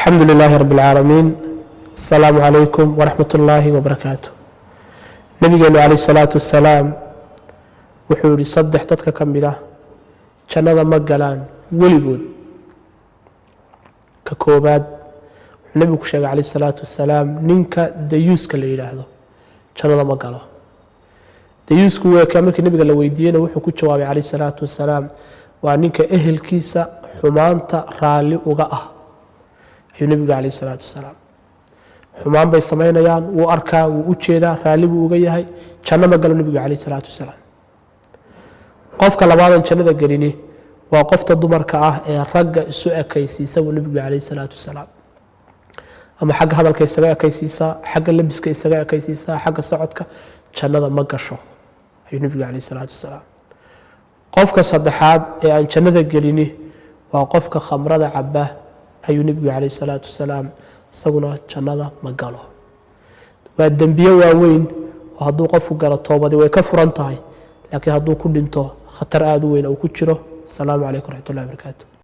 الحمد لله رب العالمين السلام عليكم ورحمة الله وبركاته نبينا عليه الصلاة والسلام وحوري صدح تدك كمدا جنة مقلان وليقود ككوباد النبي كشاق عليه الصلاة والسلام نينك ديوسك اللي يلاحظه جنة مقلا ديوسك هو كامل النبي قال له ويدينا وحو كجواب عليه الصلاة والسلام وعنينك أهل كيسا حمانتا رالي وقاه ayuu nabiga kaleey salaatu wasalaam xumaan bay sameynayaan uu arkaa uu u jeedaa raali buu uga yahay janno ma galo nabiga kaleey salaatu wasalaam qofka labaadan jannada galini waa qofta dumarka ah ee ragga isu ekaysiisa uu nabiga kaleey salaatu wasalaam ama xagga hadalka isaga ekaysiisa xagga labiska isaga ekaysiisa xagga socodka jannada ma gasho ayuu nabiga kaleey salaatu wasalaam qofka saddexaad ee aan jannada galini waa qofka khamrada cabba ayuu nabiga kaleey salaatu wasalaam isaguna jannada ma galo waa dambiye waaweyn oo hadduu qofku galo toobadi way ka furan tahay laakiin hadduu ku dhinto khatar aad u weyn oo ku jiro. Assalaamu calaykum waraxmatullaahi wabarakaatuh.